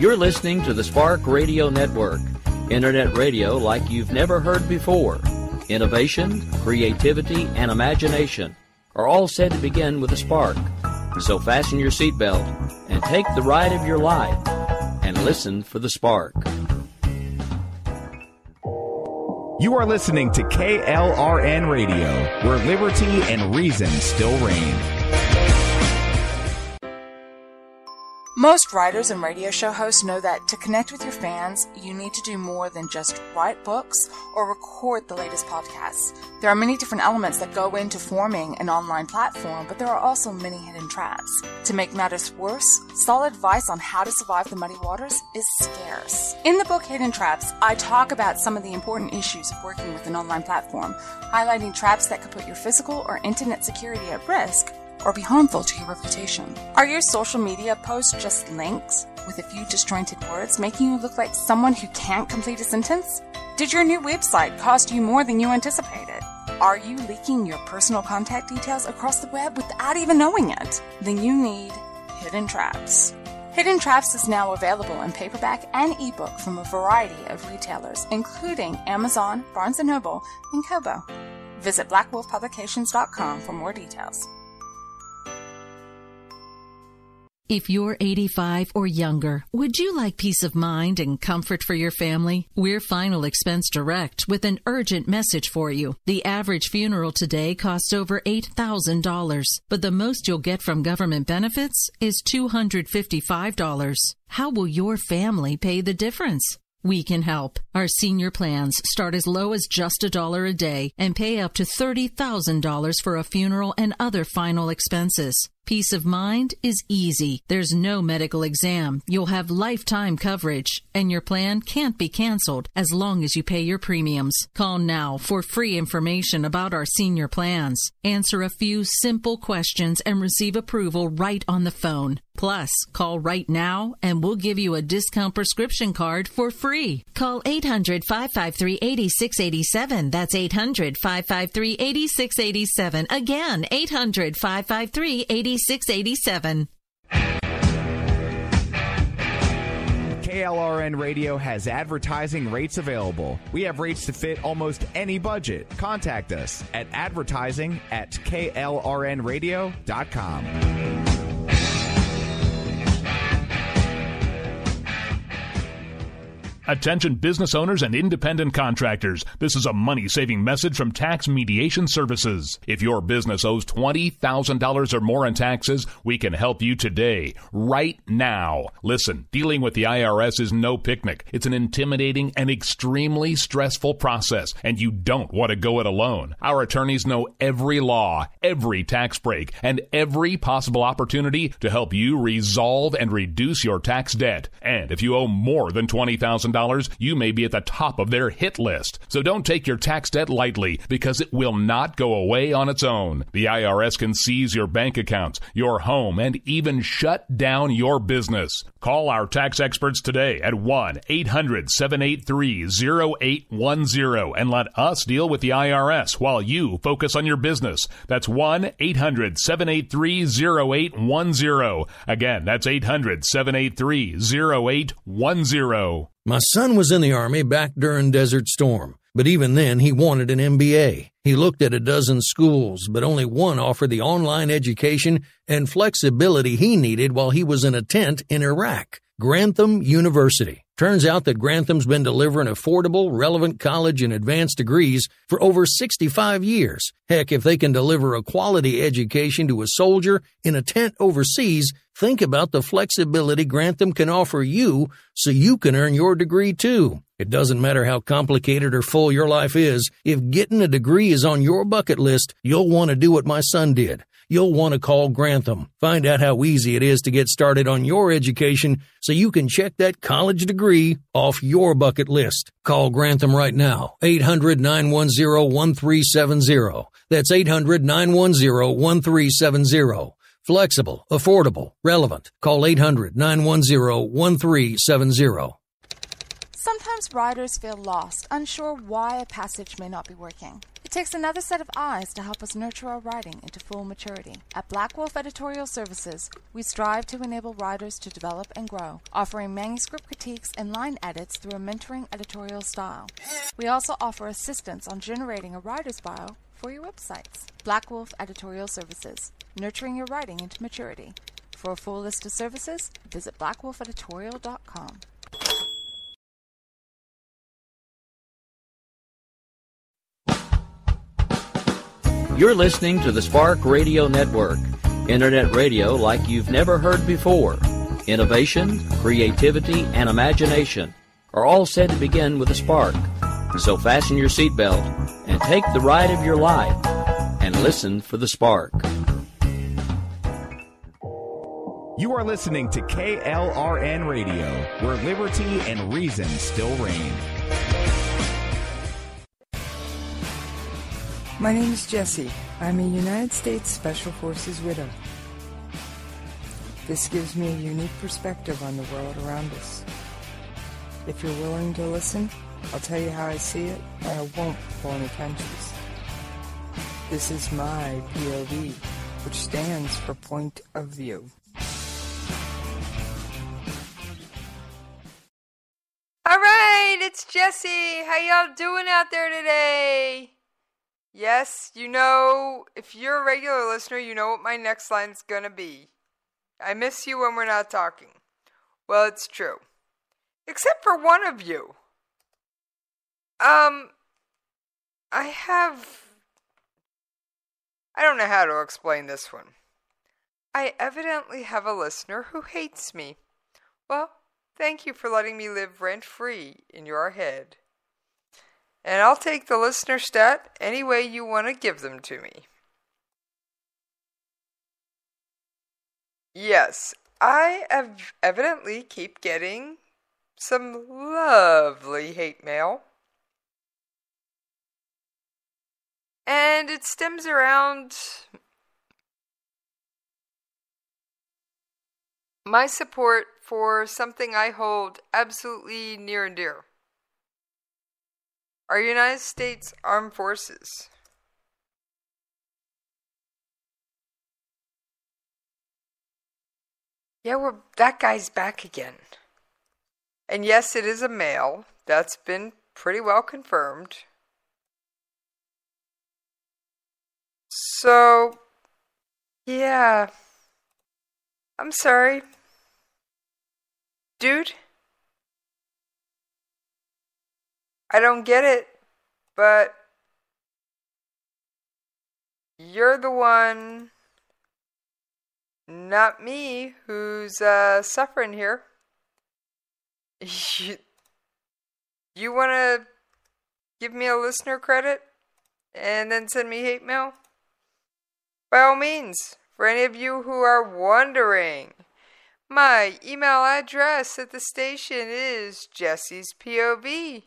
You're listening to the Spark Radio Network, Internet radio like you've never heard before. Innovation, creativity, and imagination are all said to begin with a spark. So fasten your seatbelt and take the ride of your life and listen for the spark. You are listening to KLRN Radio, where liberty and reason still reign. Most writers and radio show hosts know that to connect with your fans, you need to do more than just write books or record the latest podcasts. There are many different elements that go into forming an online platform, but there are also many hidden traps. To make matters worse, solid advice on how to survive the muddy waters is scarce. In the book Hidden Traps, I talk about some of the important issues of working with an online platform, highlighting traps that could put your physical or internet security at risk or be harmful to your reputation. Are your social media posts just links with a few disjointed words, making you look like someone who can't complete a sentence? Did your new website cost you more than you anticipated? Are you leaking your personal contact details across the web without even knowing it? Then you need Hidden Traps. Hidden Traps is now available in paperback and ebook from a variety of retailers, including Amazon, Barnes & Noble, and Kobo. Visit blackwolfpublications.com for more details. If you're 85 or younger, would you like peace of mind and comfort for your family? We're Final Expense Direct with an urgent message for you. The average funeral today costs over $8,000, but the most you'll get from government benefits is $255. How will your family pay the difference? We can help. Our senior plans start as low as just $1 a day and pay up to $30,000 for a funeral and other final expenses. Peace of mind is easy. There's no medical exam. You'll have lifetime coverage, and your plan can't be canceled as long as you pay your premiums. Call now for free information about our senior plans. Answer a few simple questions and receive approval right on the phone. Plus, call right now and we'll give you a discount prescription card for free. Call 800-553-8687. That's 800-553-8687. Again, 800-553-8687. KLRN Radio has advertising rates available. We have rates to fit almost any budget. Contact us at advertising@klrnradio.com. Attention business owners and independent contractors. This is a money-saving message from Tax Mediation Services. If your business owes $20,000 or more in taxes, we can help you today, right now. Listen, dealing with the IRS is no picnic. It's an intimidating and extremely stressful process, and you don't want to go it alone. Our attorneys know every law, every tax break, and every possible opportunity to help you resolve and reduce your tax debt. And if you owe more than $20,000, you may be at the top of their hit list. So don't take your tax debt lightly, because it will not go away on its own. The IRS can seize your bank accounts, your home, and even shut down your business. Call our tax experts today at 1-800-783-0810 and let us deal with the IRS while you focus on your business. That's 1-800-783-0810. Again, that's 800-783-0810. My son was in the Army back during Desert Storm, but even then he wanted an MBA. He looked at a dozen schools, but only one offered the online education and flexibility he needed while he was in a tent in Iraq. Grantham University. Turns out that Grantham's been delivering affordable, relevant college and advanced degrees for over 65 years. Heck, if they can deliver a quality education to a soldier in a tent overseas, think about the flexibility Grantham can offer you so you can earn your degree too. It doesn't matter how complicated or full your life is. If getting a degree is on your bucket list, you'll want to do what my son did. You'll want to call Grantham. Find out how easy it is to get started on your education so you can check that college degree off your bucket list. Call Grantham right now, 800-910-1370. That's 800-910-1370. Flexible, affordable, relevant. Call 800-910-1370. Sometimes writers feel lost, unsure why a passage may not be working. takes another set of eyes to help us nurture our writing into full maturity. At Black Wolf Editorial Services, we strive to enable writers to develop and grow, offering manuscript critiques and line edits through a mentoring editorial style. We also offer assistance on generating a writer's bio for your websites. Black Wolf Editorial Services, nurturing your writing into maturity. For a full list of services, visit blackwolfeditorial.com. You're listening to the Spark Radio Network, internet radio like you've never heard before. Innovation, creativity, and imagination are all said to begin with a spark. So fasten your seatbelt and take the ride of your life and listen for the spark. You are listening to KLRN Radio, where liberty and reason still reign. My name is Jessie. I'm a United States Special Forces widow. This gives me a unique perspective on the world around us. If you're willing to listen, I'll tell you how I see it, and I won't pull any punches. This is my POV, which stands for Point of View. All right, it's Jessie. How y'all doing out there today? Yes, you know, if you're a regular listener, you know what my next line's gonna be. I miss you when we're not talking. Well, it's true. Except for one of you. I don't know how to explain this one. I evidently have a listener who hates me. Well, thank you for letting me live rent-free in your head. And I'll take the listener stat any way you want to give them to me. Yes, I have evidently keep getting some lovely hate mail. And it stems around my support for something I hold absolutely near and dear. Our United States Armed Forces. Yeah, that guy's back again. And yes, it is a male. That's been pretty well confirmed. So, yeah. I'm sorry. Dude? I don't get it, but you're the one, not me, who's suffering here. You want to give me a listener credit and then send me hate mail? By all means, for any of you who are wondering, my email address at the station is jessiespov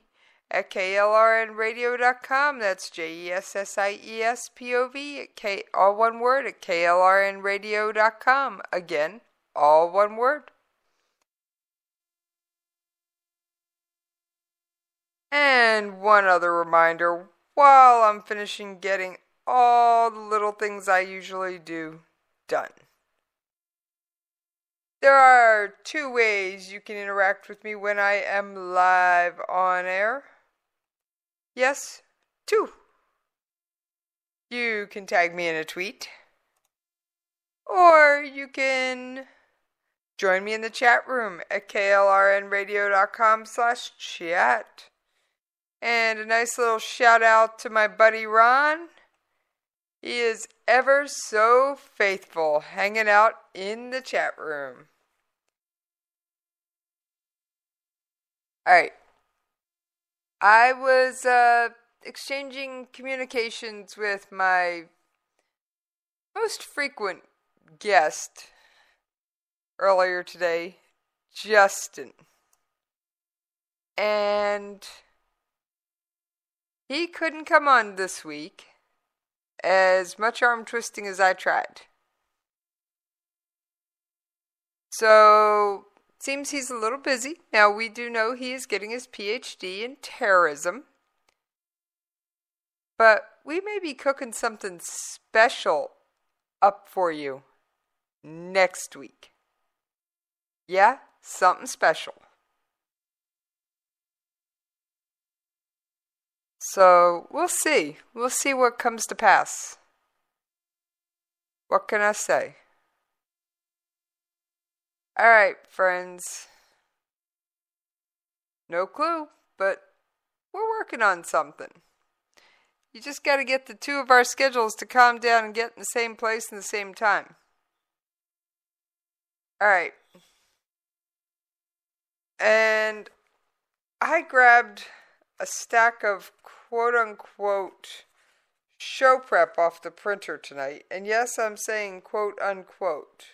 at KLRNRadio.com. That's JESSIESPOV, all one word, at KLRNRadio.com. Again, all one word. And one other reminder, while I'm finishing getting all the little things I usually do done. There are 2 ways you can interact with me when I am live on air. Yes, 2. You can tag me in a tweet. Or you can join me in the chat room at klrnradio.com/chat. And a nice little shout out to my buddy Ron. He is ever so faithful hanging out in the chat room. Alright. I was exchanging communications with my most frequent guest earlier today, Justin. And he couldn't come on this week, as much arm twisting as I tried. So, seems he's a little busy. Now, we do know he is getting his PhD in terrorism. But we may be cooking something special up for you next week. Yeah, something special. So we'll see. We'll see what comes to pass. What can I say? All right, friends. No clue, but we're working on something. You just got to get the two of our schedules to calm down and get in the same place in the same time. All right. And I grabbed a stack of quote-unquote show prep off the printer tonight. And yes, I'm saying quote-unquote.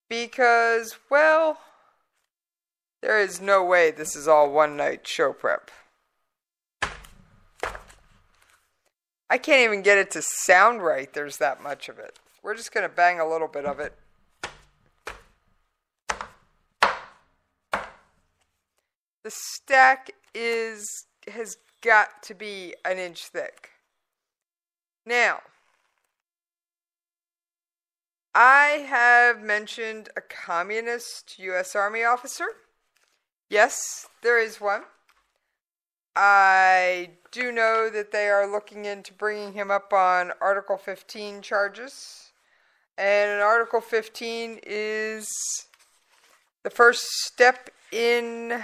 Because, well, there is no way this is all one-night show prep. I can't even get it to sound right, there's that much of it. We're just going to bang a little bit of it. The stack has got to be an inch thick. Now, I have mentioned a communist U.S. Army officer. Yes, there is one. I do know that they are looking into bringing him up on Article 15 charges. And Article 15 is the first step in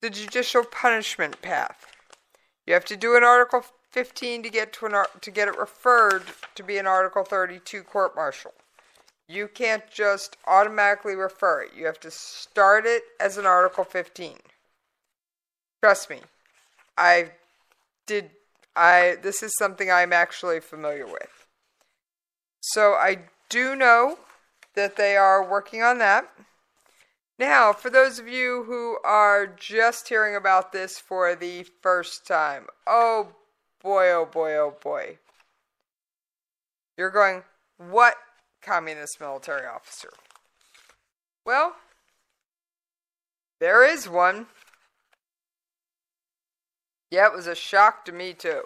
the judicial punishment path. You have to do an Article 15 to get it referred to be an Article 32 court-martial. You can't just automatically refer it. You have to start it as an Article 15. Trust me, this is something I'm actually familiar with. So I do know that they are working on that. Now, for those of you who are just hearing about this for the first time, oh boy, oh boy, oh boy. You're going, what communist military officer? Well, there is one. Yeah, it was a shock to me too.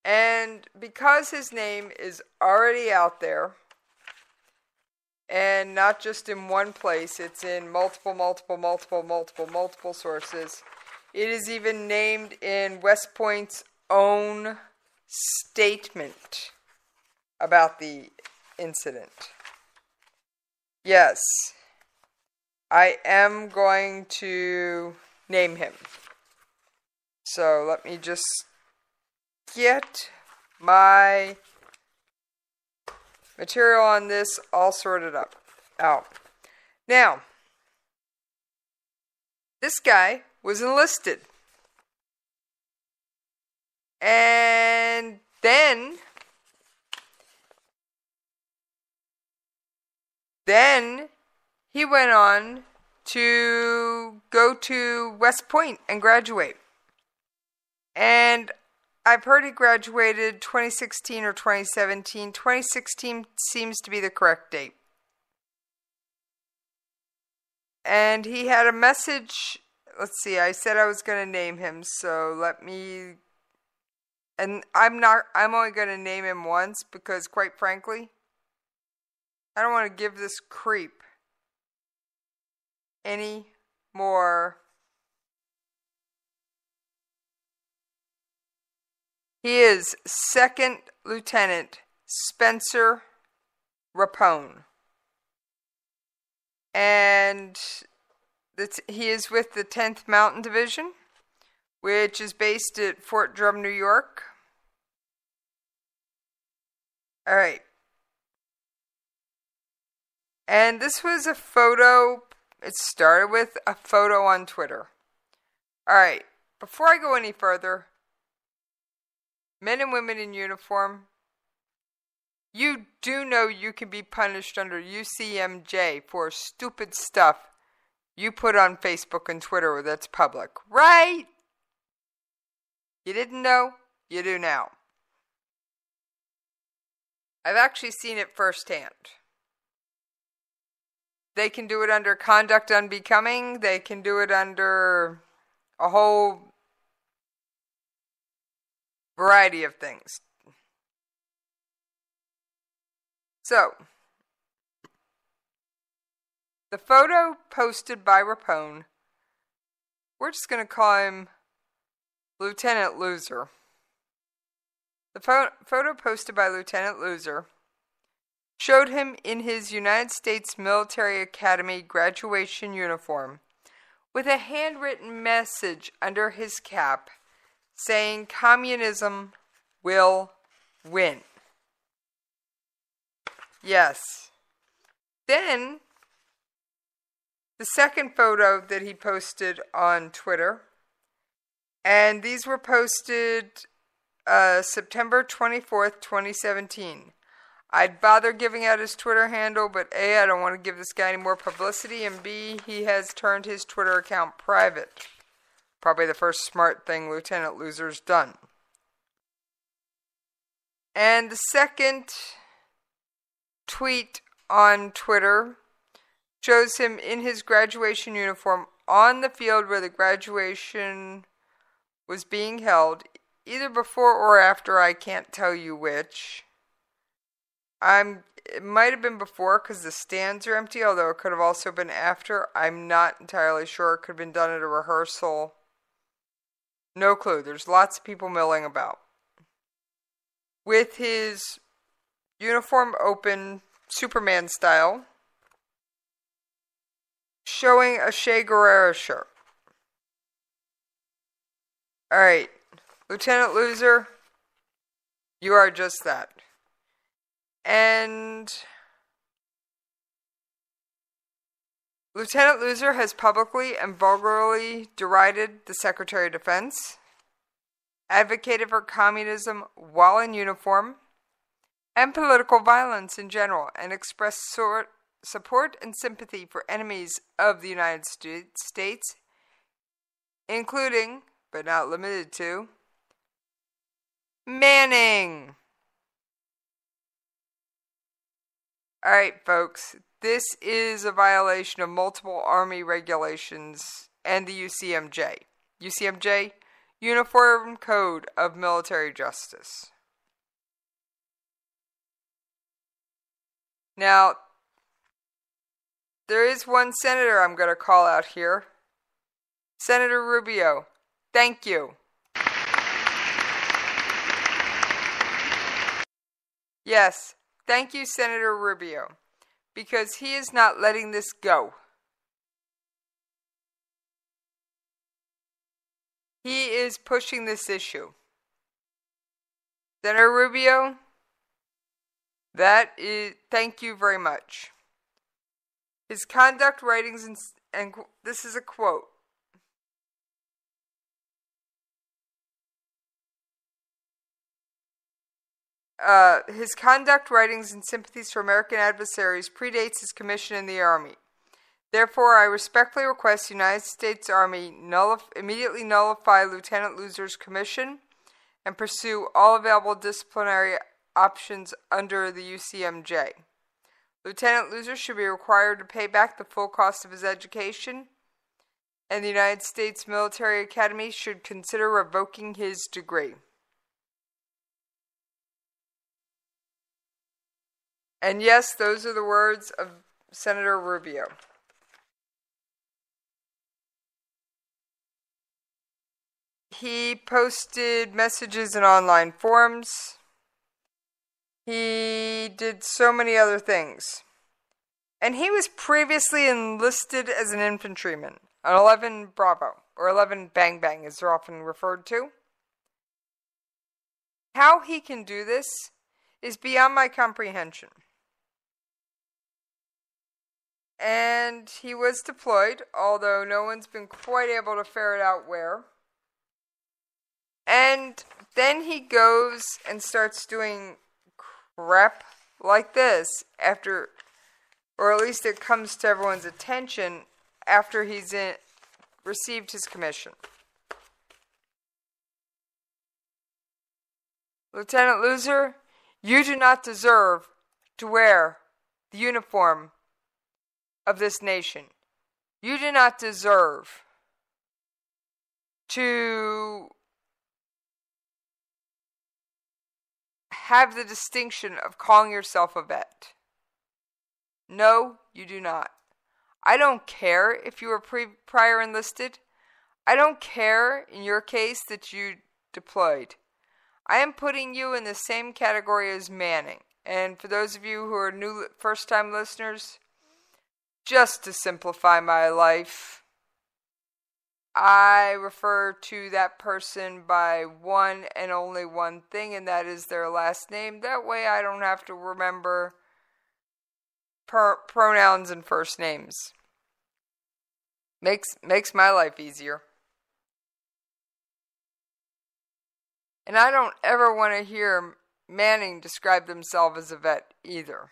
And because his name is already out there, and not just in one place, it's in multiple sources. It is even named in West Point's own statement about the incident. Yes, I am going to name him. So let me just get my material on this all sorted out. Now, this guy was enlisted. And then he went on to go to West Point and graduate. And I've heard he graduated 2016 or 2017. 2016 seems to be the correct date. And he had a message. Let's see, I said I was going to name him, so let me. And I'm only going to name him once because, quite frankly, I don't want to give this creep any more. He is Second Lieutenant Spencer Rapone. And he is with the 10th Mountain Division, which is based at Fort Drum, New York. All right. And this was a photo. It started with a photo on Twitter. All right. Before I go any further, men and women in uniform, you do know you can be punished under UCMJ for stupid stuff you put on Facebook and Twitter that's public, right? You didn't know? You do now. I've actually seen it firsthand. They can do it under conduct unbecoming. They can do it under a whole variety of things. So, the photo posted by Rapone, we're just going to call him Lieutenant Loser. The photo posted by Lieutenant Loser showed him in his United States Military Academy graduation uniform with a handwritten message under his cap saying communism will win. Yes. Then, the second photo that he posted on Twitter, and these were posted September 24th, 2017. I'd bother giving out his Twitter handle, but A, I don't want to give this guy any more publicity, and B, he has turned his Twitter account private. Probably the first smart thing Lieutenant Loser's done. And the second tweet on Twitter shows him in his graduation uniform on the field where the graduation was being held, either before or after, I can't tell you which. It might have been before because the stands are empty, although it could have also been after. I'm not entirely sure. It could have been done at a rehearsal. No clue. There's lots of people milling about. With his uniform open, Superman style, showing a Che Guevara shirt. Alright, Lieutenant Loser, you are just that. And Lieutenant Loser has publicly and vulgarly derided the Secretary of Defense, advocated for communism while in uniform, and political violence in general, and expressed support and sympathy for enemies of the United States, including, but not limited to, Manning. Alright, folks, this is a violation of multiple Army regulations and the UCMJ. UCMJ, Uniform Code of Military Justice. Now, there is one senator I'm going to call out here. Senator Rubio, thank you. Yes, thank you, Senator Rubio, because he is not letting this go. He is pushing this issue. Senator Rubio, thank you very much. His conduct, writings, and this is a quote. His conduct, writings, and sympathies for American adversaries predates his commission in the Army. Therefore, I respectfully request the United States Army immediately nullify Lieutenant Loser's commission and pursue all available disciplinary options under the UCMJ. Lieutenant Loser should be required to pay back the full cost of his education, and the United States Military Academy should consider revoking his degree. And yes, those are the words of Senator Rubio. He posted messages in online forums. He did so many other things. And he was previously enlisted as an infantryman, an 11 Bravo, or 11 Bang Bang as they're often referred to. How he can do this is beyond my comprehension. And he was deployed, although no one's been quite able to ferret out where. And then he goes and starts doing crap like this after, or at least it comes to everyone's attention after he's received his commission. Lieutenant Loser, you do not deserve to wear the uniform of this nation. You do not deserve to have the distinction of calling yourself a vet. No, you do not. I don't care if you were prior enlisted. I don't care in your case that you deployed. I am putting you in the same category as Manning. And for those of you who are new first-time listeners, just to simplify my life, I refer to that person by one and only one thing, and that is their last name. That way I don't have to remember pronouns and first names. Makes my life easier. And I don't ever want to hear Manning describe themselves as a vet either.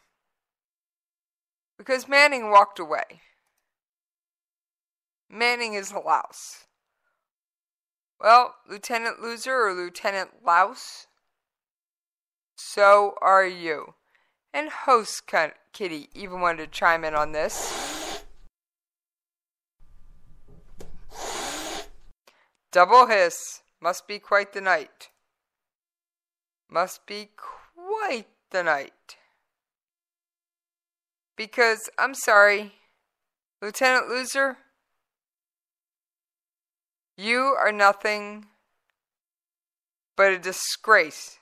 Because Manning walked away. Manning is a louse. Well, Lieutenant Loser or Lieutenant Louse, so are you. And host Kitty even wanted to chime in on this. Double hiss. Must be quite the night. Must be quite the night. Because, I'm sorry, Lieutenant Loser, you are nothing but a disgrace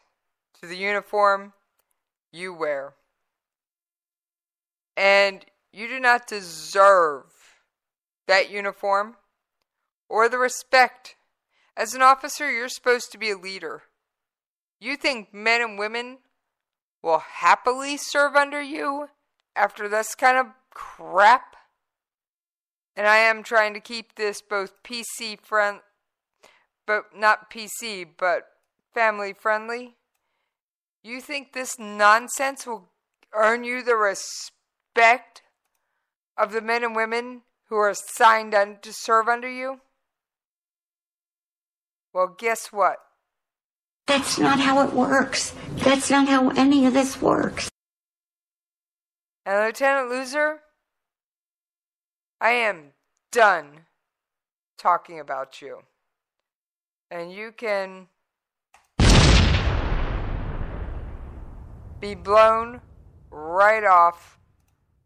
to the uniform you wear. And you do not deserve that uniform or the respect. As an officer, you're supposed to be a leader. You think men and women will happily serve under you after this kind of crap? And I am trying to keep this both PC friendly, but not PC, but family friendly. You think this nonsense will earn you the respect of the men and women who are assigned to serve under you? Well, guess what? That's not how it works. That's not how any of this works. And Lieutenant Loser, I am done talking about you. And you can be blown right off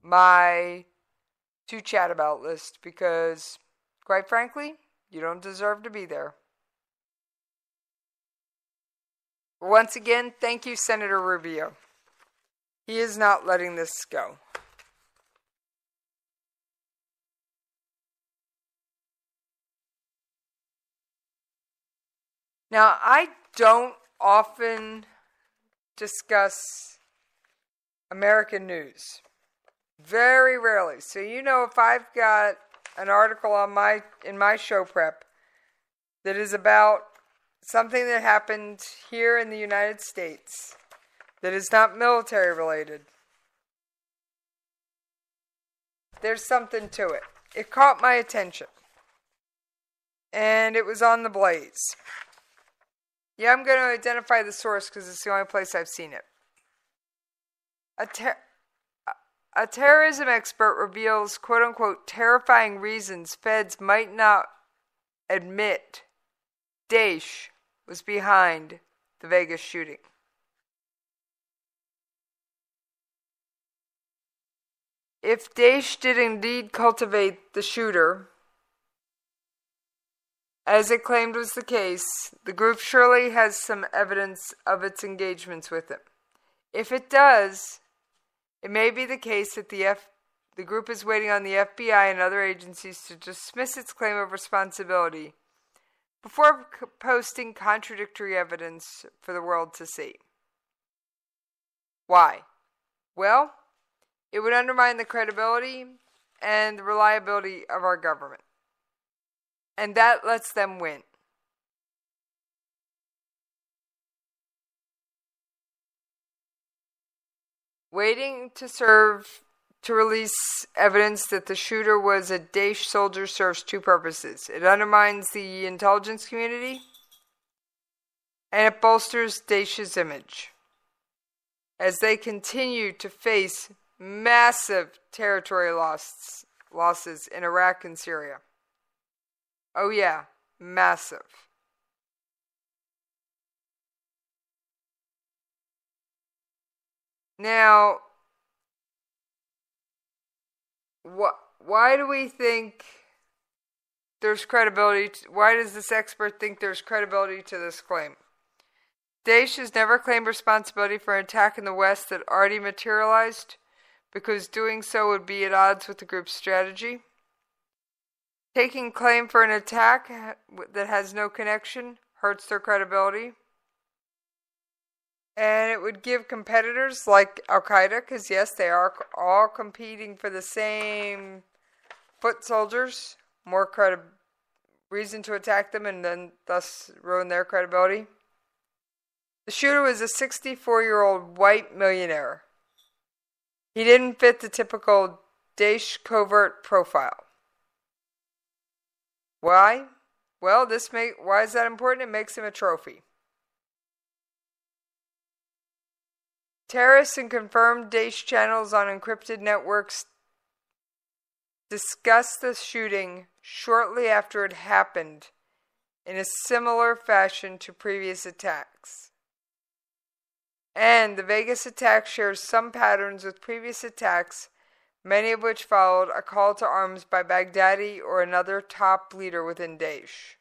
my to chat about list because, quite frankly, you don't deserve to be there. Once again, thank you, Senator Rubio. He is not letting this go. Now, I don't often discuss American news. Very rarely. So if I've got an article on in my show prep that is about something that happened here in the United States that is not military related, there's something to it. It caught my attention. And it was on the Blaze. Yeah, I'm going to identify the source because it's the only place I've seen it. A terrorism expert reveals, quote-unquote, terrifying reasons feds might not admit Daesh was behind the Vegas shooting. If Daesh did indeed cultivate the shooter, as it claimed was the case, the group surely has some evidence of its engagements with him. If it does, it may be the case that the group is waiting on the FBI and other agencies to dismiss its claim of responsibility before posting contradictory evidence for the world to see. Why? Well, it would undermine the credibility and the reliability of our government. And that lets them win. Waiting to release evidence that the shooter was a Daesh soldier serves two purposes. It undermines the intelligence community, and it bolsters Daesh's image as they continue to face massive territory losses in Iraq and Syria. Oh yeah, massive. Now, why do we think there's credibility? Why does this expert think there's credibility to this claim? Daesh has never claimed responsibility for an attack in the West that already materialized, because doing so would be at odds with the group's strategy. Taking claim for an attack that has no connection hurts their credibility. And it would give competitors like Al-Qaeda, because yes, they are all competing for the same foot soldiers, more reason to attack them and then thus ruin their credibility. The shooter was a 64-year-old white millionaire. He didn't fit the typical Daesh covert profile. Why? Well, why is that important? It makes him a trophy. Terrorists and confirmed Daesh channels on encrypted networks discussed the shooting shortly after it happened in a similar fashion to previous attacks. And the Vegas attack shares some patterns with previous attacks, many of which followed a call to arms by Baghdadi or another top leader within Daesh.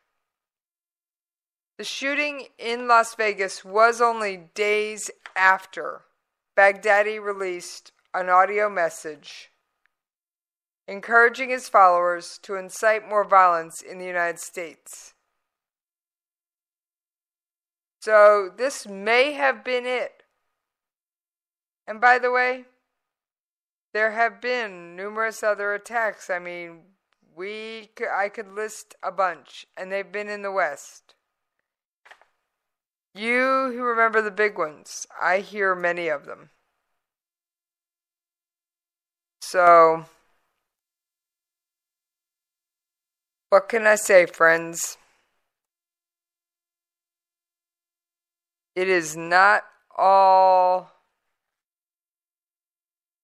The shooting in Las Vegas was only days after Baghdadi released an audio message encouraging his followers to incite more violence in the United States. So this may have been it. And by the way, there have been numerous other attacks. I mean, I could list a bunch, and they've been in the West. You who remember the big ones, I hear many of them. So, what can I say, friends? It is not all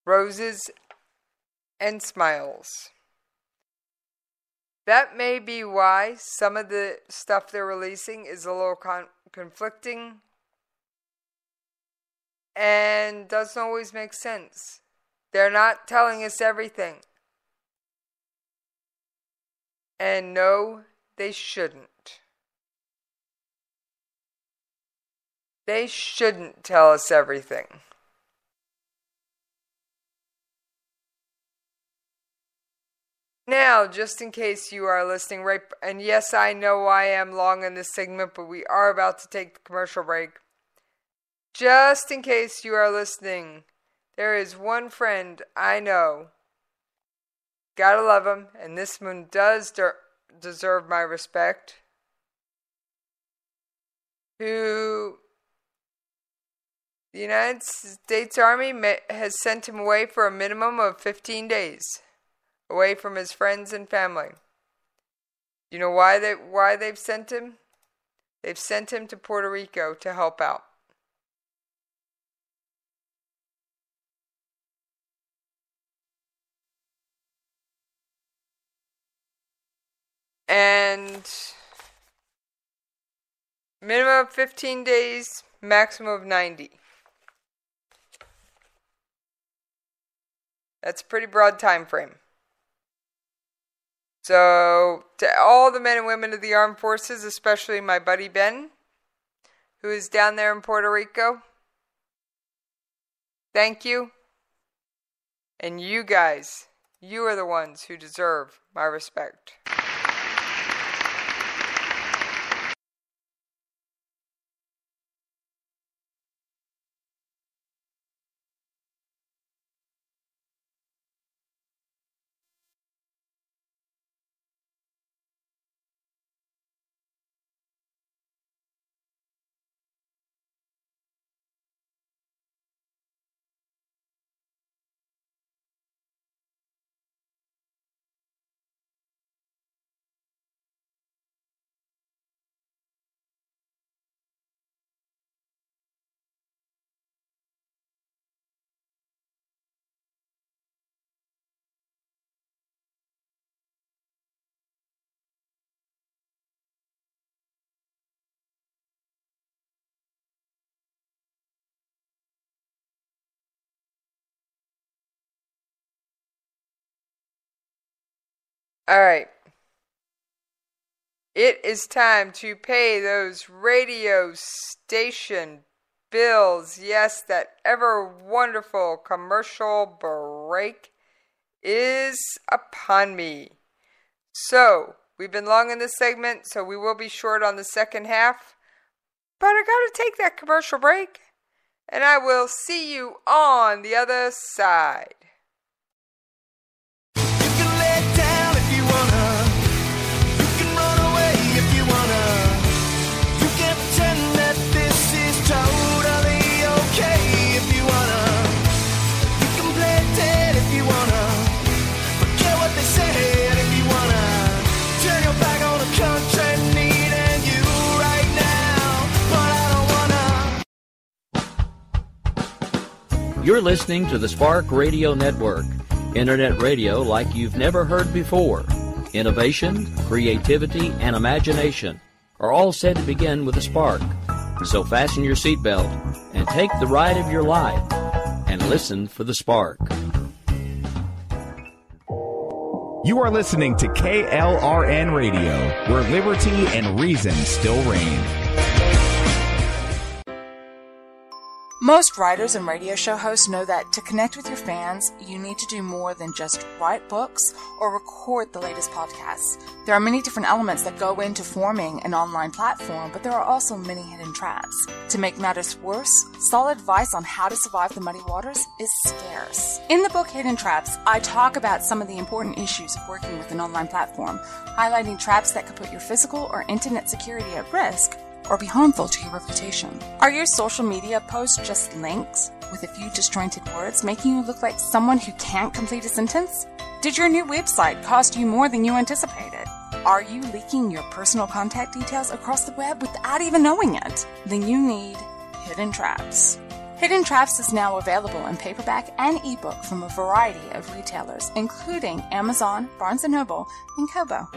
roses and smiles. That may be why some of the stuff they're releasing is a little conflicting and doesn't always make sense. They're not telling us everything. And no, they shouldn't. They shouldn't tell us everything. Now, just in case you are listening, right, and yes, I know I am long in this segment, but we are about to take the commercial break. Just in case you are listening, there is one friend I know, gotta love him, and this one does deserve my respect, who the United States Army has sent him away for a minimum of 15 days. Away from his friends and family. You know why they've sent him? They've sent him to Puerto Rico to help out. And minimum of 15 days, maximum of 90. That's a pretty broad time frame. So, to all the men and women of the armed forces, especially my buddy Ben, who is down there in Puerto Rico, thank you. And you guys, you are the ones who deserve my respect. All right. It is time to pay those radio station bills. Yes, that ever wonderful commercial break is upon me. So, we've been long in this segment, so we will be short on the second half. But I gotta take that commercial break, and I will see you on the other side. You're listening to the Spark Radio Network, Internet radio like you've never heard before. Innovation, creativity, and imagination are all said to begin with a spark. So fasten your seatbelt and take the ride of your life and listen for the spark. You are listening to KLRN Radio, where liberty and reason still reign. Most writers and radio show hosts know that to connect with your fans, you need to do more than just write books or record the latest podcasts. There are many different elements that go into forming an online platform, but there are also many hidden traps. To make matters worse, solid advice on how to survive the muddy waters is scarce. In the book Hidden Traps, I talk about some of the important issues of working with an online platform, highlighting traps that could put your physical or internet security at risk or be harmful to your reputation. Are your social media posts just links with a few disjointed words, making you look like someone who can't complete a sentence? Did your new website cost you more than you anticipated? Are you leaking your personal contact details across the web without even knowing it? Then you need Hidden Traps. Hidden Traps is now available in paperback and ebook from a variety of retailers, including Amazon, Barnes & Noble, and Kobo.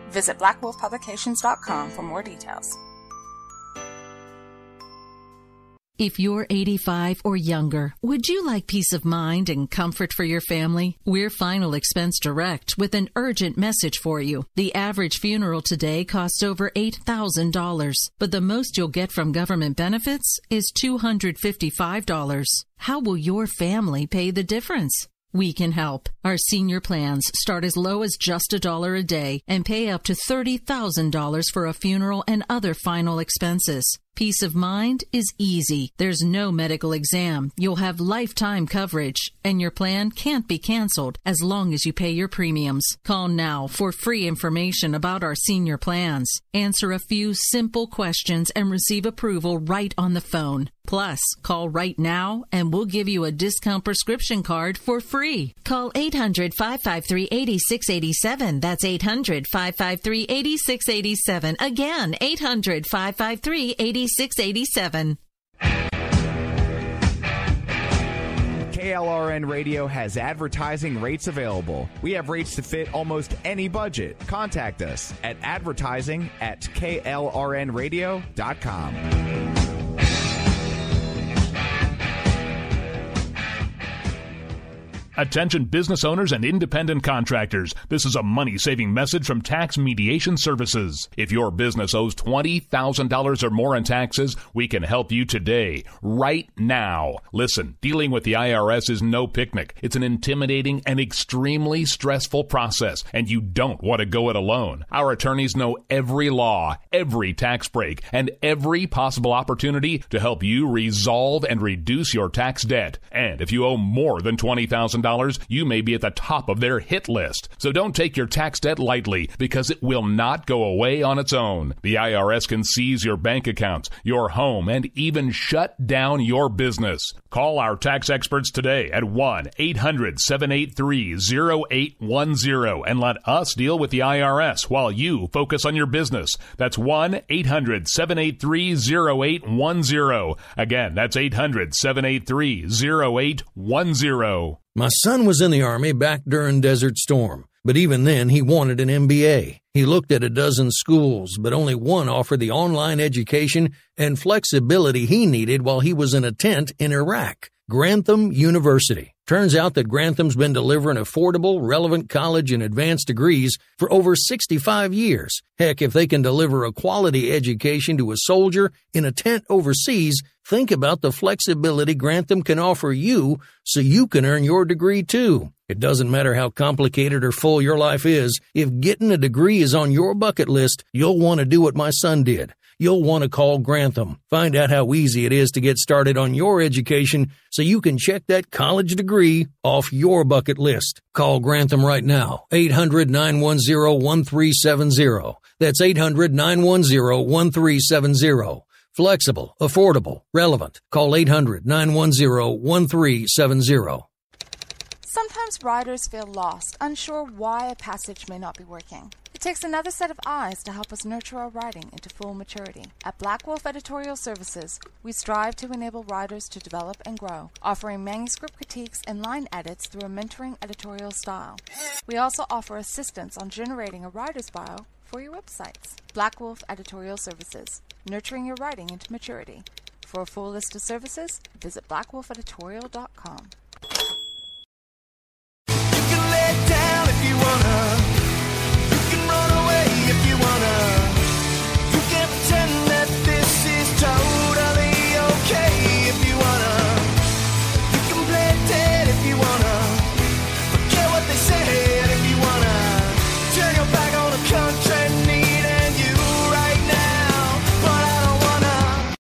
Visit blackwolfpublications.com for more details. If you're 85 or younger, would you like peace of mind and comfort for your family? We're Final Expense Direct with an urgent message for you. The average funeral today costs over $8,000, but the most you'll get from government benefits is $255. How will your family pay the difference? We can help. Our senior plans start as low as just $1 a day and pay up to $30,000 for a funeral and other final expenses. Peace of mind is easy. There's no medical exam. You'll have lifetime coverage, and your plan can't be canceled as long as you pay your premiums. Call now for free information about our senior plans. Answer a few simple questions and receive approval right on the phone. Plus, call right now and we'll give you a discount prescription card for free. Call 800-553-8687. That's 800-553-8687. Again, 800-553-8687. KLRN Radio has advertising rates available. We have rates to fit almost any budget. Contact us at advertising@klrnradio.com. Attention business owners and independent contractors. This is a money-saving message from Tax Mediation Services. If your business owes $20,000 or more in taxes, we can help you today, right now. Listen, dealing with the IRS is no picnic. It's an intimidating and extremely stressful process, and you don't want to go it alone. Our attorneys know every law, every tax break, and every possible opportunity to help you resolve and reduce your tax debt. And if you owe more than $20,000, you may be at the top of their hit list. So don't take your tax debt lightly, because it will not go away on its own. The IRS can seize your bank accounts, your home, and even shut down your business. Call our tax experts today at 1-800-783-0810 and let us deal with the IRS while you focus on your business. That's 1-800-783-0810. Again, that's 800-783-0810. My son was in the Army back during Desert Storm, but even then he wanted an MBA. He looked at a dozen schools, but only one offered the online education and flexibility he needed while he was in a tent in Iraq. Grantham University. Turns out that Grantham's been delivering affordable, relevant college and advanced degrees for over 65 years. Heck, if they can deliver a quality education to a soldier in a tent overseas, think about the flexibility Grantham can offer you so you can earn your degree too. It doesn't matter how complicated or full your life is. If getting a degree is on your bucket list, you'll want to do what my son did. You'll want to call Grantham. Find out how easy it is to get started on your education so you can check that college degree off your bucket list. Call Grantham right now. 800-910-1370. That's 800-910-1370. Flexible, affordable, relevant. Call 800-910-1370. Sometimes riders feel lost, unsure why a passage may not be working. It takes another set of eyes to help us nurture our writing into full maturity. At Black Wolf Editorial Services, we strive to enable writers to develop and grow, offering manuscript critiques and line edits through a mentoring editorial style. We also offer assistance on generating a writer's bio for your websites. Black Wolf Editorial Services, nurturing your writing into maturity. For a full list of services, visit blackwolfeditorial.com. Down if you wanna, you can run away if you wanna, you can pretend that this is totally okay if you wanna, you can play dead if you wanna, forget what they said if you wanna, turn your back on the country needing you right now, but I don't wanna.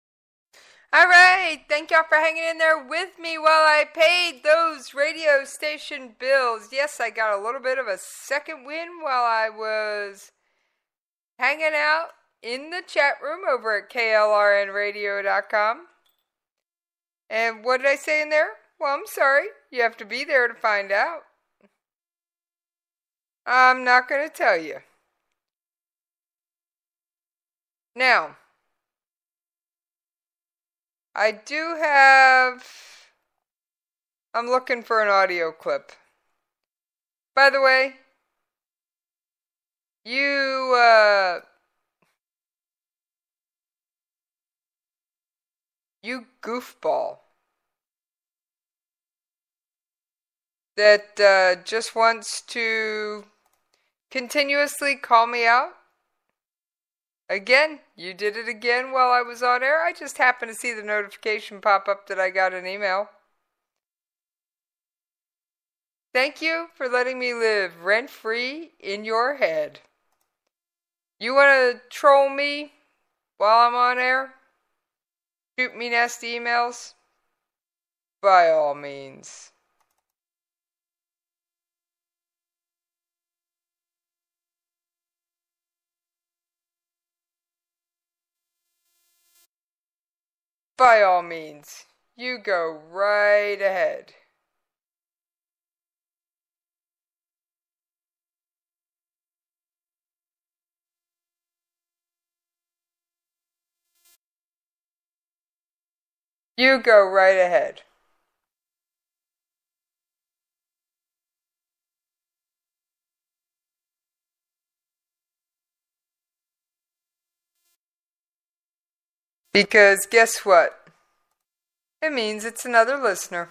Alright, thank y'all for hanging in there with me while I paid those radio station bills. Yes, I got a little bit of a second win while I was hanging out in the chat room over at KLRNRadio.com. And what did I say in there? Well, I'm sorry. You have to be there to find out. I'm not going to tell you. Now, I'm looking for an audio clip. By the way, you goofball that just wants to continuously call me out. Again, you did it again while I was on air. I just happened to see the notification pop up that I got an email. Thank you for letting me live rent-free in your head. You want to troll me while I'm on air? Shoot me nasty emails? By all means. By all means, you go right ahead. You go right ahead. Because guess what? It means it's another listener.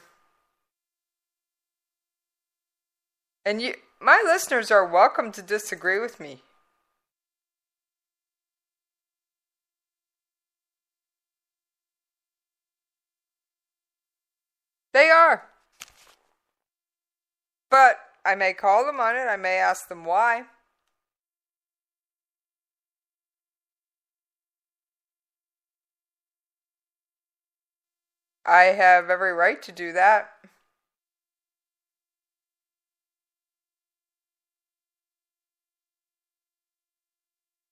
And my listeners are welcome to disagree with me. They are. But I may call them on it. I may ask them why. I have every right to do that.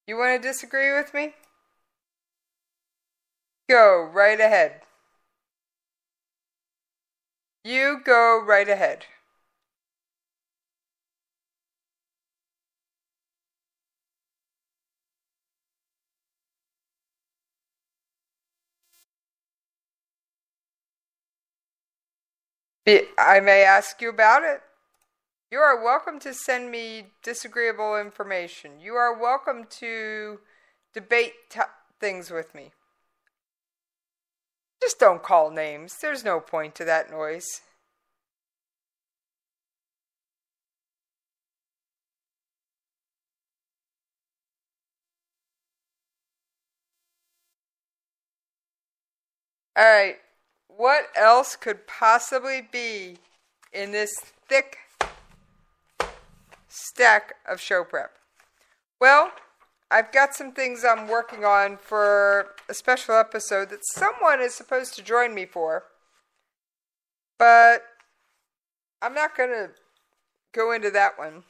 You want to disagree with me? Go right ahead. You go right ahead. I may ask you about it. You are welcome to send me disagreeable information. You are welcome to debate things with me. Just don't call names. There's no point to that noise. Alright, what else could possibly be in this thick stack of show prep? Well, I've got some things I'm working on for a special episode that someone is supposed to join me for, but I'm not going to go into that one.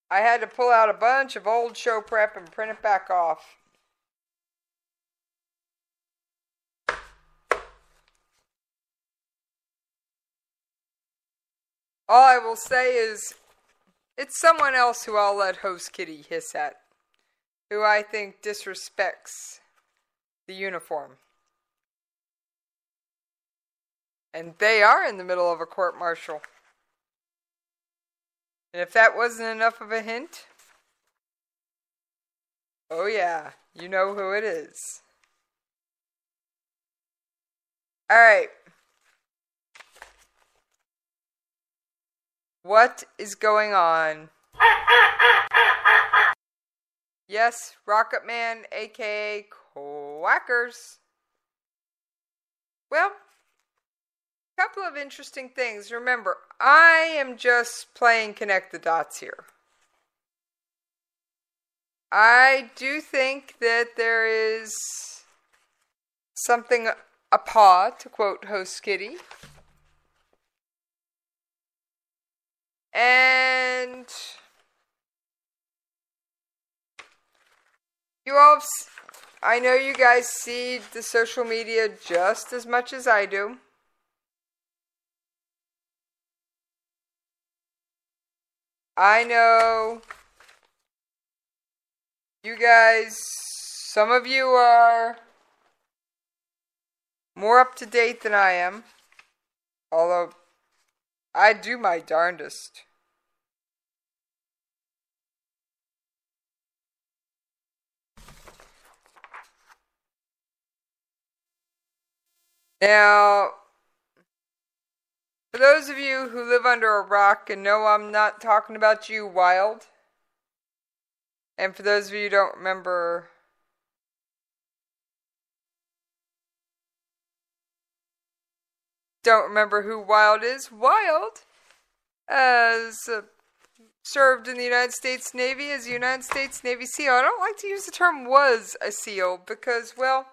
I had to pull out a bunch of old show prep and print it back off. All I will say is, it's someone else who I'll let host Kitty hiss at, who I think disrespects the uniform. And they are in the middle of a court-martial. And if that wasn't enough of a hint, oh yeah, you know who it is. Alright. What is going on? Yes, Rocket Man, aka Quackers. Well, a couple of interesting things. Remember, I am just playing connect the dots here. I do think that there is something apaw, to quote host Kitty. And you all, I know you guys see the social media just as much as I do. I know you guys, some of you are more up to date than I am, although I do my darndest. Now, for those of you who live under a rock and know I'm not talking about you, Wild, and for those of you who don't remember, who Wild is, Wild has served in the United States Navy as a United States Navy SEAL. I don't like to use the term was a SEAL because, well,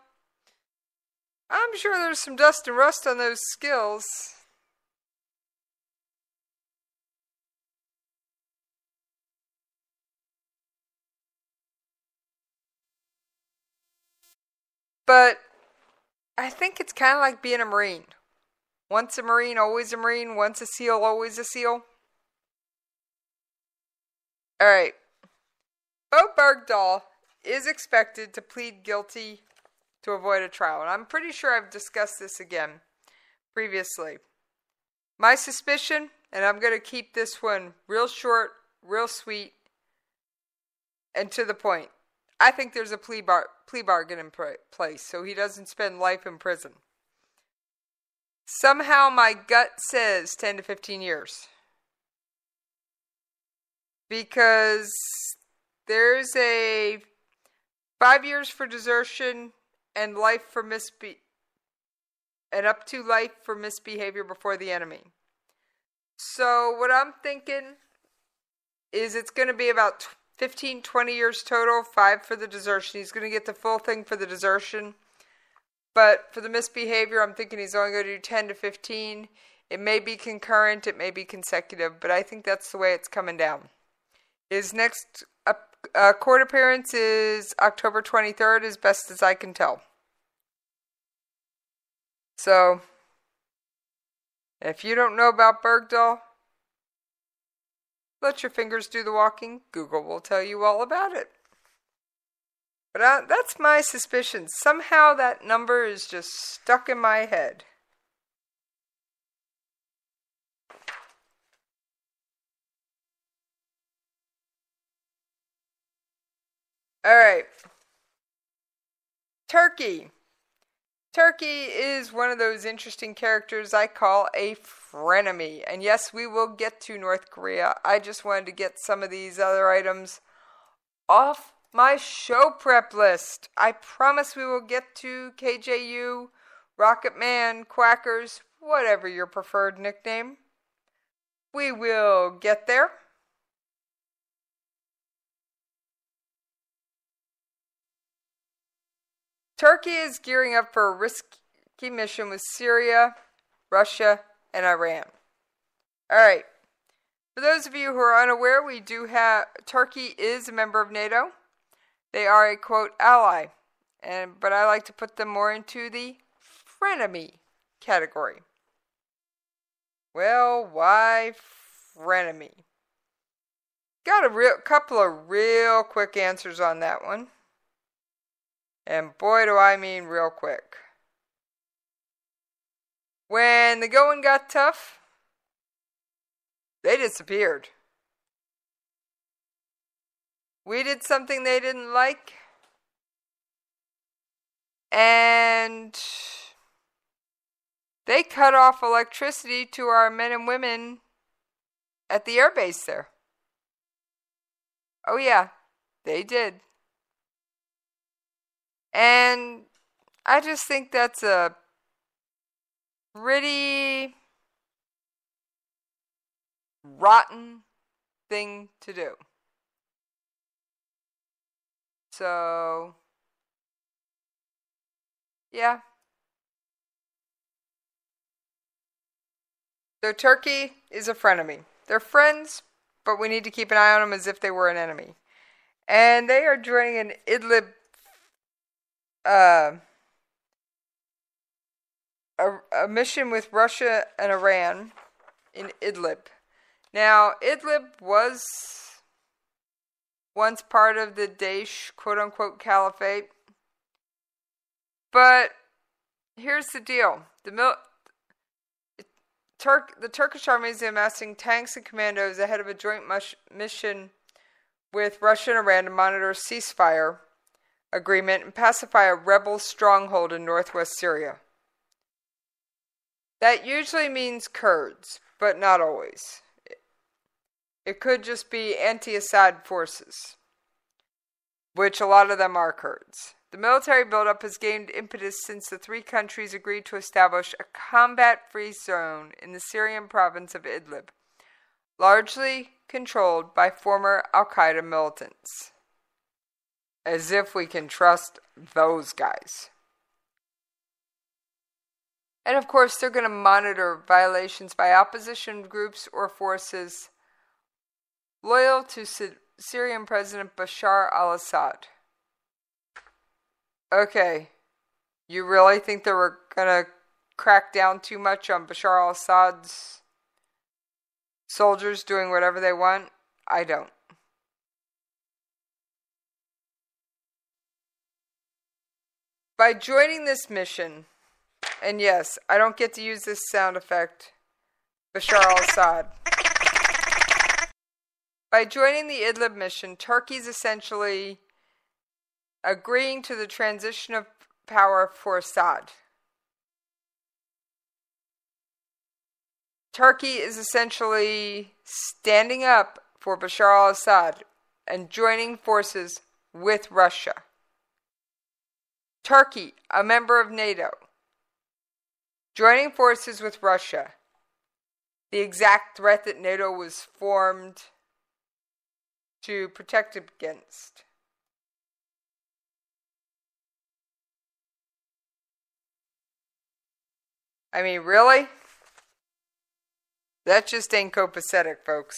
I'm sure there's some dust and rust on those skills. But I think it's kind of like being a Marine. Once a Marine, always a Marine. Once a SEAL, always a SEAL. Alright. Bo Bergdahl is expected to plead guilty to avoid a trial. And I'm pretty sure I've discussed this again previously. My suspicion, and I'm going to keep this one real short, real sweet, and to the point. I think there's a plea bargain in place, so he doesn't spend life in prison. Somehow my gut says 10 to 15 years. Because there's a 5 years for desertion and life for and up to life for misbehavior before the enemy. So what I'm thinking is it's going to be about 15, 20 years total, 5 for the desertion. He's going to get the full thing for the desertion. But for the misbehavior, I'm thinking he's only going to do 10 to 15. It may be concurrent, it may be consecutive, but I think that's the way it's coming down. His next court appearance is October 23rd, as best as I can tell. So, if you don't know about Bergdahl, let your fingers do the walking. Google will tell you all about it. But that's my suspicion. Somehow that number is just stuck in my head. Alright. Turkey Turkey is one of those interesting characters I call a frenemy. And yes, we will get to North Korea. I just wanted to get some of these other items off my show prep list. I promise we will get to KJU, Rocket Man, Quackers, whatever your preferred nickname. We will get there. Turkey is gearing up for a risky mission with Syria, Russia, and Iran. Alright. For those of you who are unaware, Turkey is a member of NATO. They are a, quote, ally. But I like to put them more into the frenemy category. Well, why frenemy? Got a couple of real quick answers on that one. And boy, do I mean real quick. When the going got tough, they disappeared. We did something they didn't like, and they cut off electricity to our men and women at the air base there. Oh yeah, they did. And I just think that's a pretty rotten thing to do. So, yeah. So Turkey is a frenemy. They're friends, but we need to keep an eye on them as if they were an enemy. And they are joining an Idlib a mission with Russia and Iran in Idlib. Now, Idlib was once part of the Daesh quote-unquote caliphate. But here's the deal. The Turkish army is amassing tanks and commandos ahead of a joint mission with Russia and Iran to monitor a ceasefire agreement and pacify a rebel stronghold in northwest Syria. That usually means Kurds, but not always. It could just be anti-Assad forces, which a lot of them are Kurds. The military buildup has gained impetus since the three countries agreed to establish a combat-free zone in the Syrian province of Idlib, largely controlled by former al-Qaeda militants. As if we can trust those guys. And of course, they're going to monitor violations by opposition groups or forces loyal to Syrian President Bashar al-Assad. Okay, you really think they were going to crack down too much on Bashar al-Assad's soldiers doing whatever they want? I don't. By joining this mission, and yes, I don't get to use this sound effect, Bashar al-Assad. By joining the Idlib mission, Turkey's essentially agreeing to the transition of power for Assad. Turkey is essentially standing up for Bashar al-Assad and joining forces with Russia. Turkey, a member of NATO, joining forces with Russia, the exact threat that NATO was formed to protect against. I mean, really? That just ain't copacetic, folks.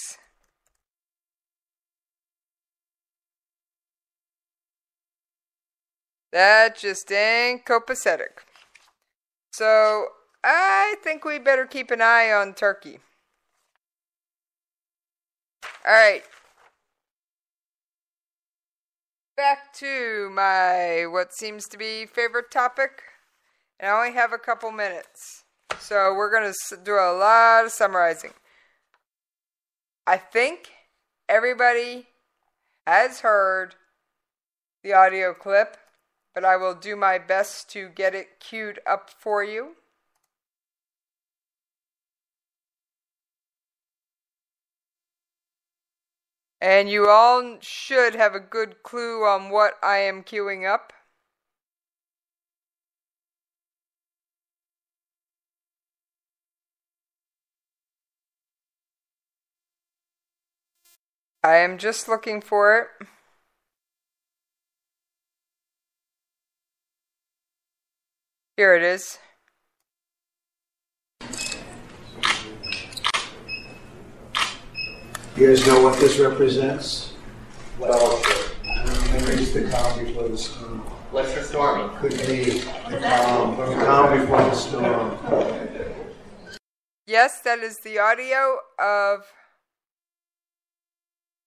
That just ain't copacetic. So, I think we better keep an eye on Turkey. Alright. Back to my what seems to be favorite topic. And I only have a couple minutes. So we're going to do a lot of summarizing. I think everybody has heard the audio clip, but but I will do my best to get it queued up for you. And you all should have a good clue on what I am queuing up. I am just looking for it. Here it is. You guys know what this represents? Well, maybe it's the calm before the storm. What's the storming? Could be the calm before the storm. Yes, that is the audio of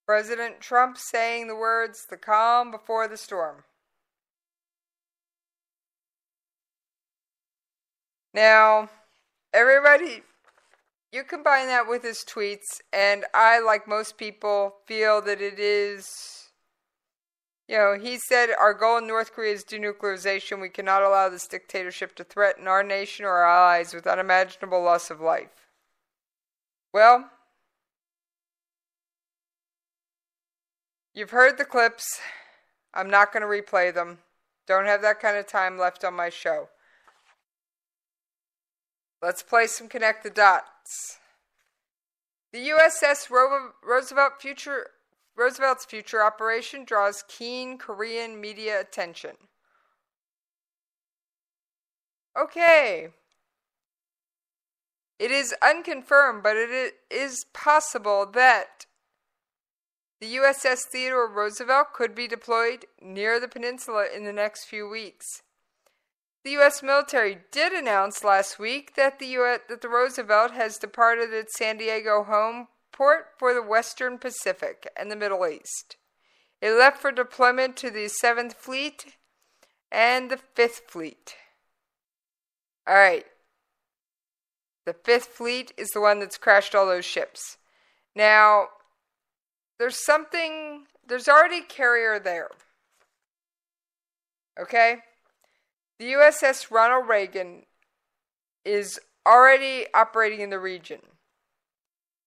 President Trump saying the words, "the calm before the storm." Now, everybody, you combine that with his tweets, and I, like most people, feel that it is, he said, "Our goal in North Korea is denuclearization. We cannot allow this dictatorship to threaten our nation or our allies with unimaginable loss of life." Well, you've heard the clips. I'm not going to replay them. Don't have that kind of time left on my show. Let's play some Connect the Dots. The USS Roosevelt's future operation draws keen Korean media attention. Okay. It is unconfirmed, but it is possible that the USS Theodore Roosevelt could be deployed near the peninsula in the next few weeks. The U.S. military did announce last week that the Roosevelt has departed its San Diego home port for the Western Pacific and the Middle East. It left for deployment to the 7th Fleet and the 5th Fleet. All right. The 5th Fleet is the one that's crashed all those ships. Now, there's already a carrier there. Okay? The USS Ronald Reagan is already operating in the region.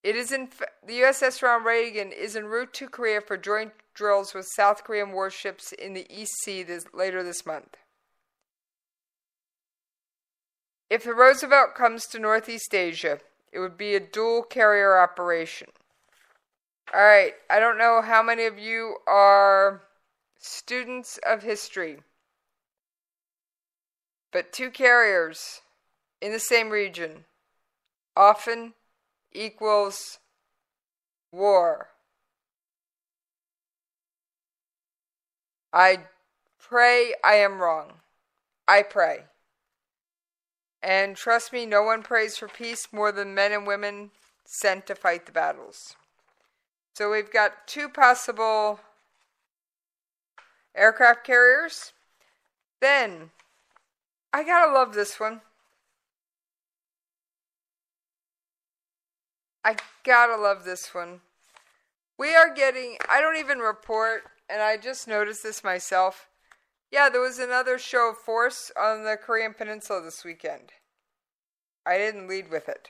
The USS Ronald Reagan is en route to Korea for joint drills with South Korean warships in the East Sea later this month. If the Roosevelt comes to Northeast Asia, it would be a dual carrier operation. All right, I don't know how many of you are students of history, but 2 carriers in the same region often equals war. I pray I am wrong. I pray. And trust me, no one prays for peace more than men and women sent to fight the battles. So we've got 2 possible aircraft carriers. Then, I gotta love this one. We are getting, I don't even report, and I just noticed this myself. Yeah, there was another show of force on the Korean Peninsula this weekend. I didn't lead with it.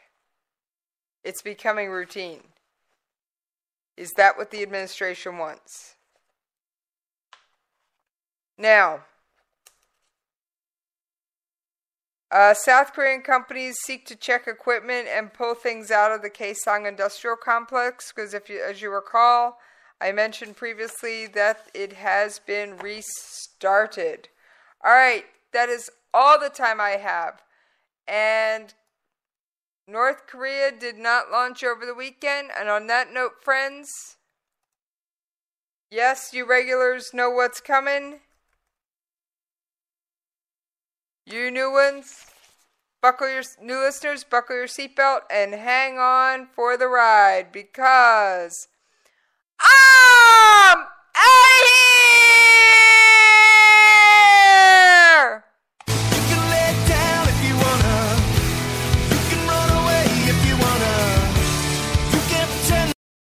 It's becoming routine. Is that what the administration wants? Now, South Korean companies seek to check equipment and pull things out of the Kaesong industrial complex because, as you recall, I mentioned previously that it has been restarted. All right, that is all the time I have. And North Korea did not launch over the weekend. And on that note, friends, yes, you regulars know what's coming. You new ones, new listeners, buckle your seatbelt and hang on for the ride because I'm